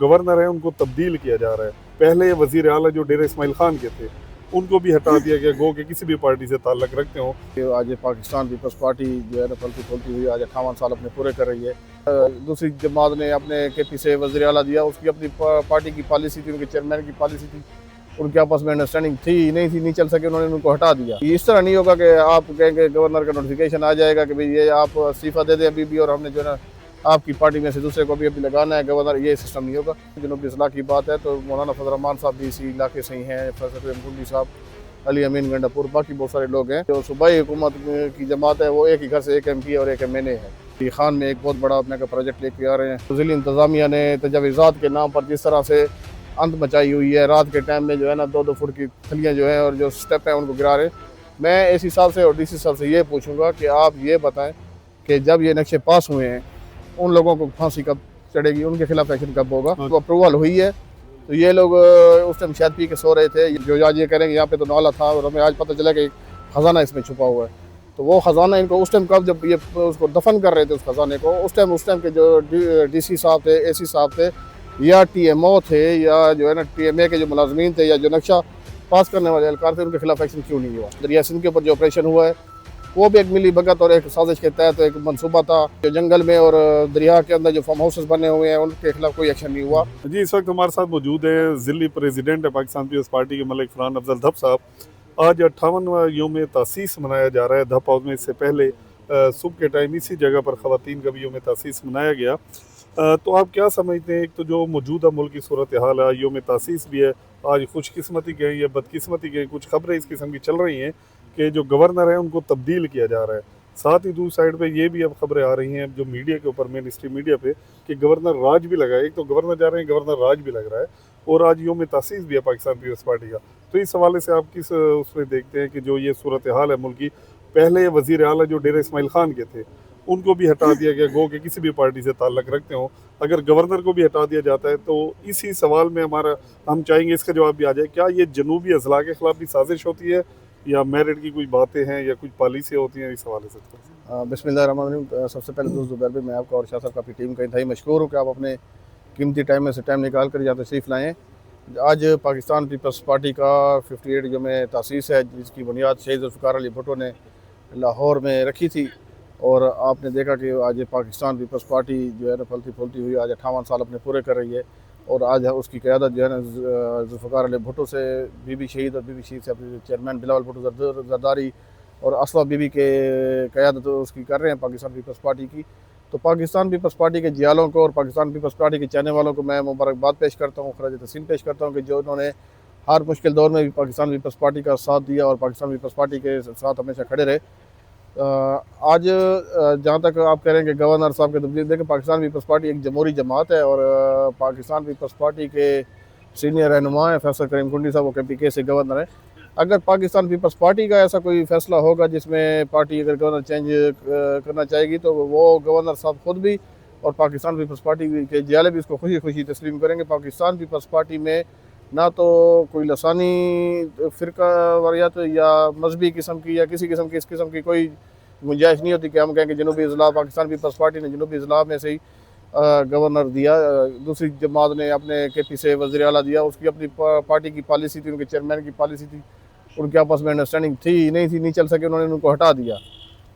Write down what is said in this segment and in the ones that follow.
Governor है उनको तब्दील किया जा रहा है। पहले वज़ीर आला जो डेरा इस्माइल खान के थे उनको भी हटा दिया गया, गो के किसी भी पार्टी से ताल्लुक़ रखते हों। आज पाकिस्तान पीपल्स पार्टी जो है ना फलती फूलती हुई आज 58 साल अपने पूरे कर रही है। दूसरी जमात ने अपने KP से वज़ीर आला दिया, उसकी अपनी पार्टी की पॉलिसी थी, उनके चेयरमैन की पॉलिसी थी, उनके आपस में अंडरस्टैंडिंग थी नहीं थी, नहीं चल सके, उन्होंने उनको हटा दिया। इस तरह नहीं होगा कि आप कहेंगे गवर्नर का नोटिफिकेशन आ जाएगा कि भाई ये आप इस्तीफ़ा दे दें अभी भी और हमने जो है ना आपकी पार्टी में से दूसरे को भी अभी लगाना है गवर्नर, ये सिस्टम नहीं होगा। जनूबी इस्लाह की बात है तो मौलाना फजल रहमान साहब भी इसी इलाके से ही हैं, फैसल कुंडी साहब, अली अमीन गंडापुर, बाकी बहुत सारे लोग हैं। जो सूबाई हुकूमत की जमात है वो एक ही घर से एक MP और एक MNA है। खान में एक बहुत बड़ा अपने का प्रोजेक्ट लेके आ रहे हैं। ज़िली इंतज़ामिया ने तजावीज़ात के नाम पर जिस तरह से अंत मचाई हुई है, रात के टाइम में जो है ना 2-2 फुट की थलियाँ जो हैं और जो स्टेप हैं उनको गिरा रहे हैं। मैं AC साहब से और DC साहब से ये पूछूंगा कि आप ये बताएं कि जब ये नक्शे पास हुए हैं उन लोगों को फांसी कब चढ़ेगी, उनके खिलाफ एक्शन कब होगा? तो अप्रूवल हुई है तो ये लोग उस टाइम शायद पी के सो रहे थे, जो आज ये करेंगे यहाँ पे तो नाला था और हमें आज पता चला कि खजाना इसमें छुपा हुआ है। तो वो खजाना इनको उस टाइम कब जब ये उसको दफन कर रहे थे उस खजाने को, उस टाइम के जो DC साहब थे, AC साहब थे या TMO थे या जो है ना TMA के जो मुलाजमीन थे या जो नक्शा पास करने वाले एहलकार थे, उनके खिलाफ एक्शन क्यों नहीं हुआ? दरिया सिंध के ऊपर जो ऑपरेशन हुआ है वो भी एक मिली भगत और एक साजिश के तहत एक मनसूबा था। जो जंगल में और दरिया के अंदर जो फार्म हाउसेस बने हुए हैं उनके खिलाफ कोई एक्शन नहीं हुआ। जी, इस वक्त हमारे साथ मौजूद है ज़िली प्रेसिडेंट है पाकिस्तान पीपल्स पार्टी के मलिक फरहान अफजल धप साहब। आज 58वां योम तासीस मनाया जा रहा है धप हाउस में। इससे पहले सुबह के टाइम इसी जगह पर ख़वातीन का भी योम तासीस मनाया गया। तो आप क्या समझते हैं, एक तो जो मौजूदा मुल्क की सूरत हाल है, योम तासीस भी है, आज खुशकिस्मती के या बदकिस्मती के कुछ खबरें इस किस्म की चल रही हैं कि जो गवर्नर है उनको तब्दील किया जा रहा है। साथ ही दूसरी साइड पे ये भी अब खबरें आ रही हैं जो मीडिया के ऊपर, मेन स्ट्रीम मीडिया पे, कि गवर्नर राज भी लगा है। एक तो गवर्नर जा रहे हैं, गवर्नर राज भी लग रहा है और आज योम तासीस भी है पाकिस्तान पीपल्स पार्टी का। तो इस हवाले से आप किस उसमें देखते हैं कि जो ये सूरत हाल है मुल्क की, पहले वज़ीर आला जो डेरा इस्माइल खान के थे उनको भी हटा दिया गया, गो के किसी भी पार्टी से ताल्लुक़ रखते हों, अगर गवर्नर को भी हटा दिया जाता है तो इसी सवाल में हम चाहेंगे इसका जवाब भी आ जाए। क्या ये जनूबी अज़ला के ख़िलाफ़ भी साजिश होती है या मेरिट की कुछ बातें हैं या कुछ पॉलिसियाँ होती हैं? इस हवाले से बिस्मिल्लाहिर्रहमानिर्रहीम। सबसे पहले दोस्त जुबैर भाई, मैं आपका और शाह साहब का अपनी टीम का इंतहाई मशकूर हूँ कि आप अपने कीमती टाइम में से टाइम निकाल कर यहाँ तशरीफ़ लाएँ। आज पाकिस्तान पीपल्स पार्टी का 58 योम तासीस है, जिसकी बुनियाद शहीद ज़ुल्फ़िकार अली भुट्टो ने लाहौर में रखी थी और आपने देखा कि आज पाकिस्तान पीपल्स पार्टी जो है ना फलती फूलती हुई आज 58 साल अपने पूरे कर रही है और आज उसकी क़यादत जो है ना ज़ुल्फ़िकार अली भुट्टो से बीबी शहीद और बीबी शहीद से अपने चेयरमैन बिलावल भुट्टो ज़रदारी और असवा बीबी के क़यादत उसकी कर रहे हैं पाकिस्तान पीपल्स पार्टी की। तो पाकिस्तान पीपल्स पार्टी के जियालों को और पाकिस्तान पीपल्स पार्टी के चाहने वालों को मैं मुबारकबाद पेश करता हूँ, खराज तहसीन पेश करता हूँ कि जो उन्होंने हर मुश्किल दौर में भी पाकिस्तान पीपल्स पार्टी का साथ दिया और पाकिस्तान पीपल्स पार्टी के साथ हमेशा खड़े रहे। आज जहाँ तक आप कह रहे हैं कि गवर्नर साहब के तब्दील, देखें पाकिस्तान पीपल्स पार्टी एक जमहूरी जमात है और पाकिस्तान पीपल्स पार्टी के सीनियर रहनुमा हैं फैसल करीम कुंडी साहब, वो KPK से गवर्नर हैं। अगर पाकिस्तान पीपल्स पार्टी का ऐसा कोई फैसला होगा जिसमें पार्टी अगर गवर्नर चेंज करना चाहेगी तो वो गवर्नर साहब खुद भी और पाकिस्तान पीपल्स पार्टी के जियाले भी इसको खुशी खुशी तस्लीम करेंगे। पाकिस्तान पीपल्स पार्टी में ना तो कोई लसानी फ़िरका वारियत या मजहबी किस्म की या किसी किस्म की इस किस्म की कोई गुंजाइश नहीं होती कि हम कहें कि जनूबी अज़ला पाकिस्तान पीपल्स पार्टी ने जनूबी अज़ला में से ही गवर्नर दिया, दूसरी जमात ने अपने KP से वज़ीर आला दिया, उसकी अपनी पार्टी की पॉलिसी थी, उनके चेयरमैन की पॉलिसी थी, उनके आपस में अंडरस्टैंडिंग थी नहीं थी, नहीं चल सके, उन्होंने उनको हटा दिया।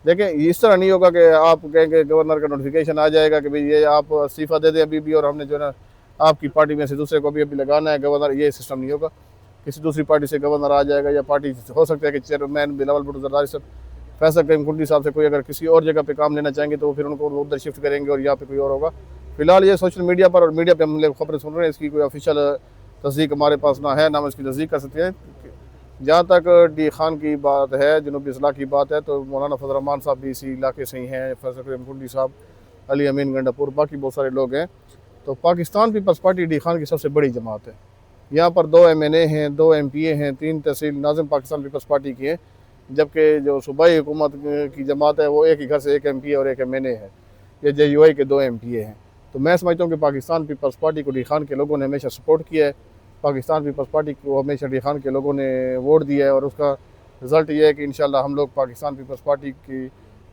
देखें इस तरह नहीं होगा कि आप कहेंगे गवर्नर का नोटिफिकेशन आ जाएगा कि भाई ये आप इस्तीफ़ा दे दें अभी भी और हमने जो है ना आपकी पार्टी में से दूसरे को भी अभी लगाना है गवर्नर, ये सिस्टम नहीं होगा। किसी दूसरी पार्टी से गवर्नर आ जाएगा या पार्टी हो सकता है कि चेयरमैन बिलावल भुट्टो ज़रदारी साहब, फैसल करीम कुंडी साहब से कोई अगर किसी और जगह पे काम लेना चाहेंगे तो फिर उनको उधर शिफ्ट करेंगे और यहाँ पे कोई और होगा। फिलहाल ये सोशल मीडिया पर और मीडिया पे हम लोग खबरें सुन रहे हैं, इसकी कोई ऑफिशियल तस्दीक हमारे पास ना है ना हम इसकी तस्दीक कर सकते हैं। जहाँ तक D खान की बात है, जनूबी इस्लाह की बात है, तो मौलाना फजल रहमान साहब भी इसी इलाके से ही हैं, फैसल करीम कुंडी साहब, अली अमीन गंडापुर, बाकी बहुत सारे लोग हैं। तो Pakistan Peoples Party D Khan की सबसे बड़ी जमात है। यहाँ पर 2 MNA हैं, 2 MPA हैं, 3 तहसील नाज़िम पाकिस्तान पीपल्स पार्टी की हैं, जबकि जो सूबाई हुकूमत की जमात है वो एक ही घर से एक MP और एक MNA है। ये JUI के 2 MPA हैं। तो मैं समझता हूँ कि पाकिस्तान पीपल्स पार्टी को D खान के लोगों ने हमेशा सपोर्ट किया है, पाकिस्तान पीपल्स पार्टी को हमेशा D खान के लोगों ने वोट दिया है और उसका रिज़ल्ट ये है कि इंशाल्लाह हम लोग पाकिस्तान पीपल्स पार्टी की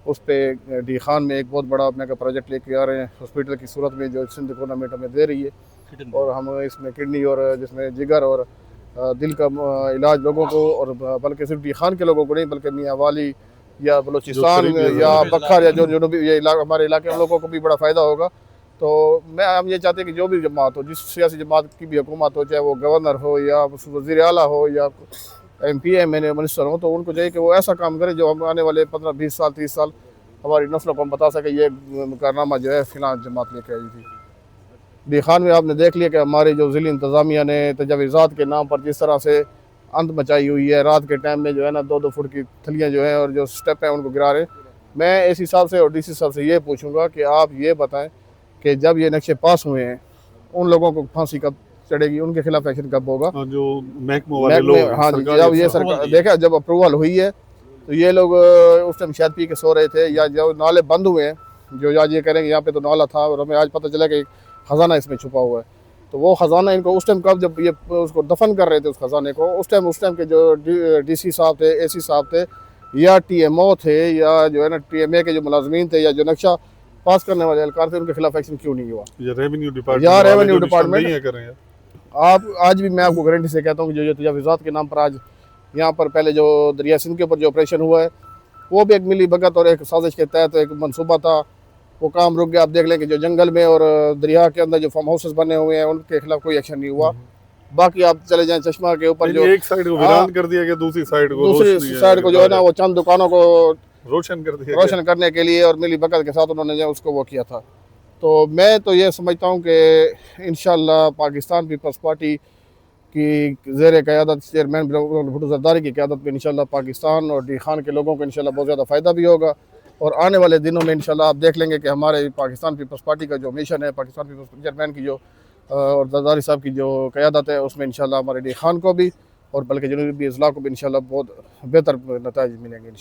उस पर डी खान में एक बहुत बड़ा अपने का प्रोजेक्ट लेके आ रहे हैं हॉस्पिटल की सूरत में, जो सिंध गवर्नमेंट हमें दे रही है। और हम इसमें किडनी और जिसमें जिगर और दिल का इलाज लोगों को, और बल्कि सिर्फ डी खान के लोगों को नहीं, बल्कि मियाँ वाली या बलूचिस्तान या बखर या जो जनूबी ये हमारे इलाके में लोगों को भी बड़ा फ़ायदा होगा। तो हम ये चाहते हैं कि जो भी जमात हो, जिस सियासी जमात की भी हुकूमत हो, चाहे वो गवर्नर हो या वज़ीर आला हो या MP MNA मिनिस्टर हो, तो उनको चाहिए कि वो ऐसा काम करे जो हम आने वाले 15-20 साल 30 साल हमारी नस्लों को हम बता सके ये कारनामा जो है फ़िलहाल जमात लेके आई थी। डी खान में आपने देख लिया कि हमारे जो ज़िली इंतज़ामिया ने तजावीज़ात के नाम पर जिस तरह से अंत मचाई हुई है, रात के टाइम में जो है ना 2-2 फुट की थलियाँ जो हैं और जो स्टेप हैं उनको गिरा रहे। मैं इस हिसाब से और DC साहब से ये पूछूंगा कि आप ये बताएं कि जब ये नक्शे पास हुए हैं उन लोगों को फांसी कब चढ़ेगी, उनके खिलाफ एक्शन कब होगा? जो महकमे वाले लोग, हाँ जी, जब ये सरकार देखा, जब अप्रूवल हुई है तो ये लोग उस टाइम शायद पी के सो रहे थे, या जो नाले बंद हुए हैं, जो आज ये करेंगे यहाँ पे तो नाला था और हमें आज पता चला कि खजाना इसमें छुपा हुआ है। तो वो खजाना इनको उस टाइम कब, जब ये उसको दफन कर रहे थे उस खजाने को, उस टाइम के जो DC साहब थे, AC साहब थे, या TMO थे, या जो है ना TMA के जो मुलाजमीन थे, या जो नक्शा पास करने वाले एहलकार थे, उनके खिलाफ एक्शन क्यों नहीं हुआ? या रेवेन्यू डिपार्टमेंट नहीं करें यार। आप आज भी मैं आपको गारंटी से कहता हूँ कि जो तजावीज़ात के नाम पर आज यहाँ पर पहले जो दरिया सिंध के ऊपर जो ऑपरेशन हुआ है, वो भी एक मिली भगत और एक साजिश के तहत एक मनसूबा था। वो काम रुक गया। आप देख लें कि जो जंगल में और दरिया के अंदर जो फार्म हाउसेस बने हुए हैं उनके खिलाफ कोई एक्शन नहीं हुआ। बाकी आप चले जाएं चश्मा के ऊपर, जो एक साइड को वीरान कर दिया गया, दूसरी साइड को जो है ना वो चंद दुकानों को रोशन कर दिया, रोशन करने के लिए और मिली भगत के साथ उन्होंने जो उसको वो किया था। तो मैं तो ये समझता हूँ कि इंशाअल्लाह पाकिस्तान पीपल्स पार्टी की ज़ेर क़यादत चेयरमैन भुट्टो ज़रदारी की क़यादत में इंशाअल्लाह पाकिस्तान और डी खान के लोगों को इंशाअल्लाह बहुत ज़्यादा फ़ायदा भी होगा। और आने वाले दिनों में इंशाअल्लाह आप देख लेंगे कि हमारे पाकिस्तान पीपल्स पार्टी का जो मिशन है, पाकिस्तान पीपल्स चेयरमैन की जो और ज़रदारी साहब की जो क़यादत है, उसमें इंशाअल्लाह हमारे डी खान को भी और बल्कि जनूबी अज़ला को भी इंशाअल्लाह बहुत बेहतर नताइज मिलेंगे।